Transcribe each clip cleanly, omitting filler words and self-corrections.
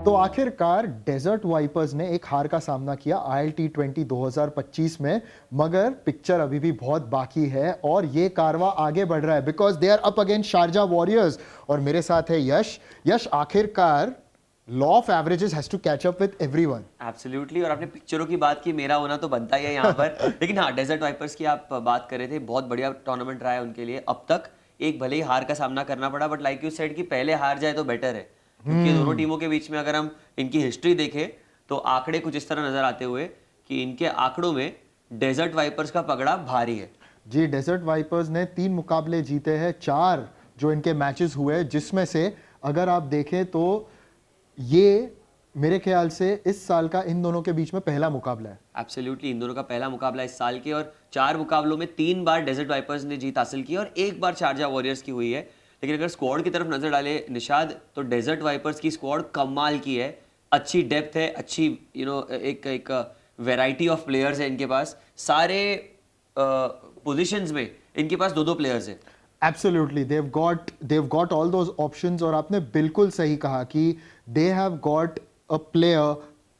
तो आखिरकार desert wipers ने एक हार का सामना किया ILT20 2025 में, मगर पिक्चर अभी भी बहुत बाकी है और ये कारवा आगे बढ़ रहा है because they are up against Sharjah Warriors. और मेरे साथ है यश आखिरकार law of averages has to catch up with everyone. Absolutely. और आपने पिक्चरों की बात की, मेरा होना तो बनता ही है यहाँ पर। लेकिन हाँ, डेजर्ट वाइपर्स की आप बात कर रहे थे, बहुत बढ़िया टूर्नामेंट रहा है उनके लिए अब तक। एक भले ही हार का सामना करना पड़ा, बट लाइक यू सेड कि पहले हार जाए तो बेटर है, क्योंकि दोनों टीमों के बीच में अगर हम इनकी हिस्ट्री देखें तो आंकड़े कुछ इस तरह नजर आते हुए कि इनके आंकड़ों में डेजर्ट वाइपर्स का पगड़ा भारी है। जी, डेजर्ट वाइपर्स ने 3 मुकाबले जीते हैं, 4 जो इनके मैचेस हुए, जिसमें से अगर आप देखें तो ये मेरे ख्याल से इस साल का इन दोनों के बीच में पहला मुकाबला है। एब्सोल्युटली, इन दोनों का पहला मुकाबला इस साल के, और 4 मुकाबलों में 3 बार डेजर्ट वाइपर्स ने जीत हासिल की और 1 बार शारजा वॉरियर्स की हुई है। लेकिन अगर स्क्वाड की तरफ नजर डाले निशाद, तो डेजर्ट वाइपर्स की स्क्वाड कमाल की है, अच्छी डेप्थ है, अच्छी एक वैरायटी ऑफ प्लेयर्स है इनके पास। सारे पोजीशंस में इनके पास 2-2 प्लेयर्स है। Absolutely, they've got all those options। और आपने बिल्कुल सही कहा कि they have got a player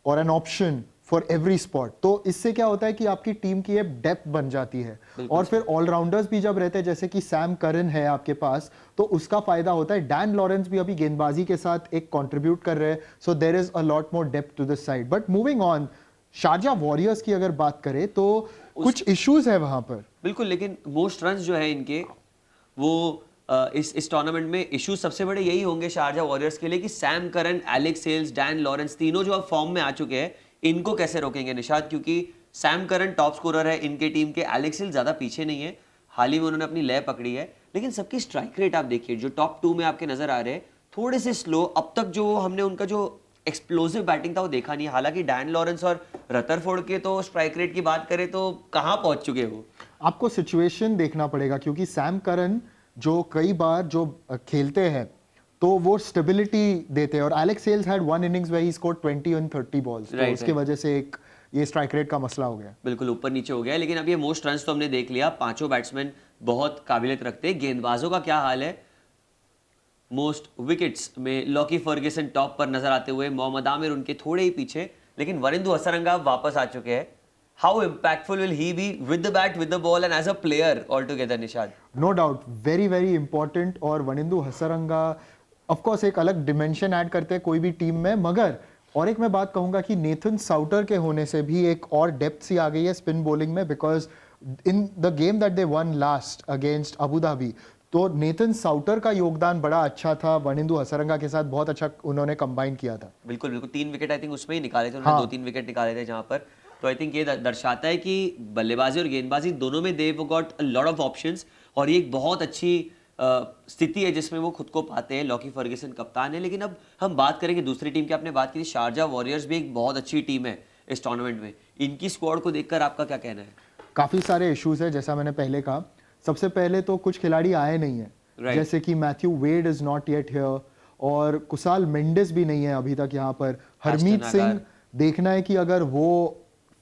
और an option for every spot। तो इससे क्या होता है कि आपकी टीम की एक डेप्थ बन जाती है, और फिर ऑलराउंडर्स भी जब रहते हैं, जैसे कि सैम करन है आपके पास, तो उसका फायदा होता है। डैन लॉरेंस भी अभी गेंदबाजी के साथ एक कंट्रीब्यूट कर रहे हैं, so there is a lot more depth to this side. But moving on, Sharjah Warriors की अगर बात करें तो कुछ इश्यूज है वहां पर। बिल्कुल, लेकिन मोस्ट रन्स जो है इनके, वो इस टूर्नामेंट में इशू सबसे बड़े यही होंगे शारजा वॉरियर्स के लिए कि Sam Curran, Alex Hales, Dan Lawrence तीनों जो अब फॉर्म में आ चुके हैं, इनको कैसे रोकेंगे निशाद? क्योंकि सैम करन टॉप स्कोरर है इनके टीम के, एलेक्स हेल्स ज्यादा पीछे नहीं है, हाल ही में उन्होंने अपनी लय पकड़ी है। लेकिन सबकी स्ट्राइक रेट आप देखिए, जो टॉप 2 में आपके नजर आ रहे हैं, थोड़े से स्लो। अब तक जो हमने उनका जो एक्सप्लोसिव बैटिंग था वो देखा नहीं। हालांकि डैन लॉरेंस और रदरफोर्ड के तो स्ट्राइक रेट की बात करें तो कहाँ पहुंच चुके हो। आपको सिचुएशन देखना पड़ेगा, क्योंकि सैम करन जो कई बार जो खेलते हैं तो वो स्टेबिलिटी देते हैं, और Alex Hales had 1 innings where he scored 20 on 30 balls, तो उसके वजह से एक ये स्ट्राइक रेट का मसला हो गया। बिल्कुल ऊपर नीचे हो गया। लेकिन अब ये मोस्ट रन्स तो हमने देख लिया, पांचों बैट्समैन बहुत काबिलियत रखते हैं। गेंदबाजों का क्या हाल है? मोस्ट विकेट्स में लॉकी फर्ग्यूसन टॉप पर नजर आते हुए, मोहम्मद आमिर उनके थोड़े ही पीछे, लेकिन वरिंदु हसरंगा वापस आ चुके हैं। How impactful will he be with the bat, with the ball and as a player altogether, Nishad? No doubt, very very important। और वनिंदु हसरंगा ऑफ कोर्स एक अलग डिमेंशन ऐड करते हैं कोई भी टीम में, मगर और एक मैं बात कहूंगा कि नेथन साउटर के होने से भी एक और डेप्थ सी आ गई है स्पिन बॉलिंग में, because in the game that they one last against Abu Dhabi, तो नेथन साउटर का योगदान बड़ा अच्छा था, वनिंदु हसरंगा के साथ बहुत अच्छा उन्होंने कंबाइन किया था। बिल्कुल बिल्कुल, 3 विकेट आई थिंक उसमें ही निकाले थे उन्होंने, 2-3 विकेट निकाले थे जहां पर। तो आई थिंक ये दर्शाता है कि बल्लेबाजी और गेंदबाजी दोनों में they got a lot of options, और ये एक बहुत अच्छी स्थिति है जिसमें वो खुद को पाते हैं। लॉकी फर्ग्यूसन कप्तान है। लेकिन अब हम बात करेंगे दूसरी टीम की। आपने बात की थी शारजा वॉरियर्स भी एक बहुत अच्छी टीम है इस टूर्नामेंट में, इनकी स्क्वाड को देखकर आपका क्या कहना है? काफी सारे इश्यूज है, जैसा मैंने पहले कहा। सबसे पहले तो कुछ खिलाड़ी आए नहीं है, जैसे कि Matthew Wade is not yet here, और कुसाल मेंडिस भी नहीं है अभी तक यहाँ पर। हरमीत सिंह देखना है कि अगर वो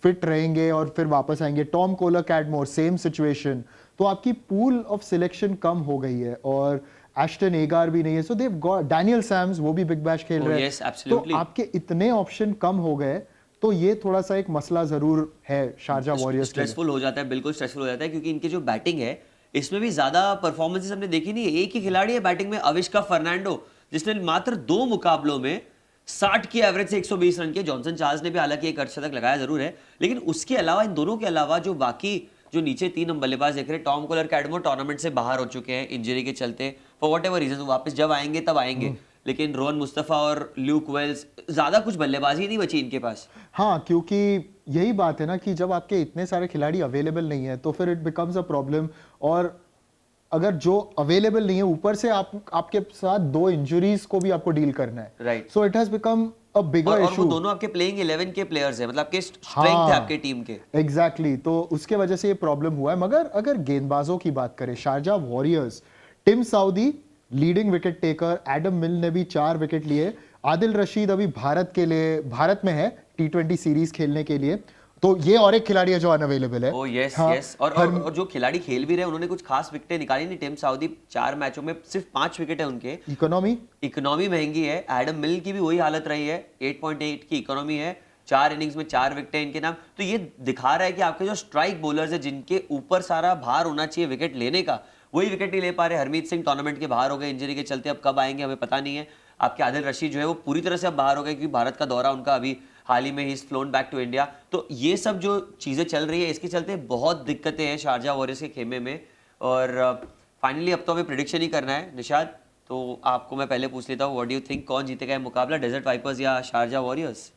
फिट रहेंगे और फिर वापस आएंगे। Tom collar Cadmore same situation. तो आपकी पूल ऑफ सिलेक्शन कम हो गई है, और एस्टन एगार भी नहीं है, सो देव गॉट डैनियल सैम्स, वो भी बिग बैश खेल रहे हैं। तो आपके इतने ऑप्शन कम हो गए, तो ये थोड़ा सा एक मसला जरूर है शारजा वॉरियर्स। स्ट्रेसफुल हो जाता है, बिल्कुल स्ट्रेसफुल हो जाता है, क्योंकि इनकी जो बैटिंग है इसमें भी ज्यादा परफॉर्मेंसेस हमने देखी नहीं है। एक ही खिलाड़ी है बैटिंग में, अविष्का फर्नांडो, जिसने मात्र 2 मुकाबलों में 60 की एवरेज से 120 रन किए। जॉनसन चार्ल्स ने भी हालांकि एक अर्धशतक लगाया जरूर है, लेकिन उसके अलावा, इन दोनों के अलावा जो बाकी जो नीचे 3 हम बल्लेबाज देख रहे हैं, टॉम कोलर कैडमोर टूर्नामेंट से बाहर हो चुके हैं इंजरी के चलते, फॉर वॉट एवर रीजन। वापस जब आएंगे तब आएंगे, लेकिन रोहन मुस्तफा और ल्यूक वेल्स, ज्यादा कुछ बल्लेबाजी नहीं बची इनके पास। हाँ, क्योंकि यही बात है ना कि जब आपके इतने सारे खिलाड़ी अवेलेबल नहीं है तो फिर इट बिकम्स अ प्रॉब्लम। और अगर जो अवेलेबल नहीं है, ऊपर से आपके साथ 2 इंजरीज को भी आपको डील करना है, right. So it has become a bigger issue. और वो दोनों आपके प्लेइंग 11 के प्लेयर्स हैं, मतलब आपके स्ट्रेंथ है आपके टीम के। एग्जैक्टली, तो उसके वजह से ये प्रॉब्लम हुआ है। मगर अगर गेंदबाजों की बात करें, Sharjah Warriors, Tim Southee leading wicket taker, Adam Milne ने भी 4 विकेट लिए, आदिल रशीद अभी भारत में है T20 सीरीज खेलने के लिए, तो ये और एक खिलाड़ी है जो अनअवेलेबल है। ओ यस हाँ, यस, और जो खिलाड़ी खेल भी रहे उन्होंने कुछ खास विकेटें निकाली नहीं। टिम साउदी 4 मैचों में सिर्फ 5 विकेट है उनके। इकोनॉमी महंगी है। एडम मिल की भी वही हालत रही है, 8.8 की इकोनॉमी है, 4 इनिंग्स में 4 विकेटें इनके नाम। तो ये दिखा रहा है कि आपके जो स्ट्राइक बॉलर्स है जिनके ऊपर सारा भार होना चाहिए विकेट लेने का, वही विकेट नहीं ले पा रहे। हरमीत सिंह टूर्नामेंट के बाहर हो गए इंजरी के चलते, अब कब आएंगे हमें पता नहीं है। आपके आदिल रशीद जो है वो पूरी तरह से अब बाहर हो गए क्योंकि भारत का दौरा उनका अभी हाल ही में ही फ्लोन बैक टू इंडिया। तो ये सब जो चीजें चल रही है इसके चलते बहुत दिक्कतें हैं शारजा वॉरियर्स के खेमे में। और फाइनली अब तो हमें प्रिडिक्शन ही करना है निशाद। तो आपको मैं पहले पूछ लेता हूँ, व्हाट डू यू थिंक, कौन जीतेगा ये मुकाबला, डेजर्ट वाइपर्स या शारजा वॉरियर्स?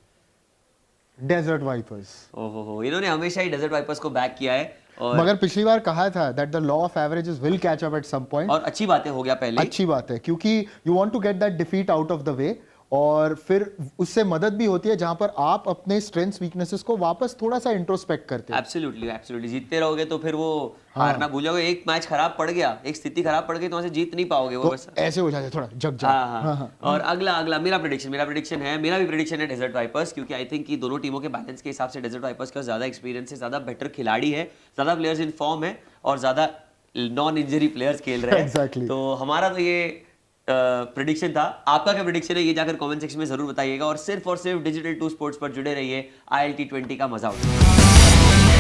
Desert Vipers. ओहो, इन्होंने हमेशा ही डेजर्ट वाइपर्स को बैक किया है। और मगर पिछली बार कहा था that the law of averages will catch up at some point, और अच्छी बातें हो गया पहले। अच्छी बात है क्योंकि you want to get that defeat out of the way, और फिर उससे मदद भी होती है जहां पर आप अपने स्ट्रेंथ्स वीकनेसेस को वापस थोड़ा सा इंट्रोस्पेक्ट करते हैं। एब्सोल्युटली एब्सोल्युटली, जीतते रहोगे तो फिर वो हारना भूल जाओगे। एक मैच खराब पड़ गया, एक स्थिति खराब पड़ गई तो वहां से जीत नहीं पाओगे वो, बस ऐसे हो जाते हैं, थोड़ा जग जा। हाँ। और अगला मेरा भी प्रेडिक्शन है डेजर्ट वाइपर्स, क्योंकि आई थिंक कि दोनों टीमों के बैलेंस के हिसाब से डेजर्ट वाइपर्स का ज्यादा एक्सपीरियंस है, ज्यादा बेटर खिलाड़ी है, ज्यादा प्लेयर्स इन फॉर्म है और ज्यादा नॉन इंजरी प्लेयर्स खेल रहे हैं। Exactly. तो हमारा तो ये प्रेडिक्शन था। आपका क्या प्रेडिक्शन है ये जाकर कमेंट सेक्शन में जरूर बताइएगा, और सिर्फ डिजिटल 2 स्पोर्ट्स पर जुड़े रहिए, ILT20 का मजा उठाइए।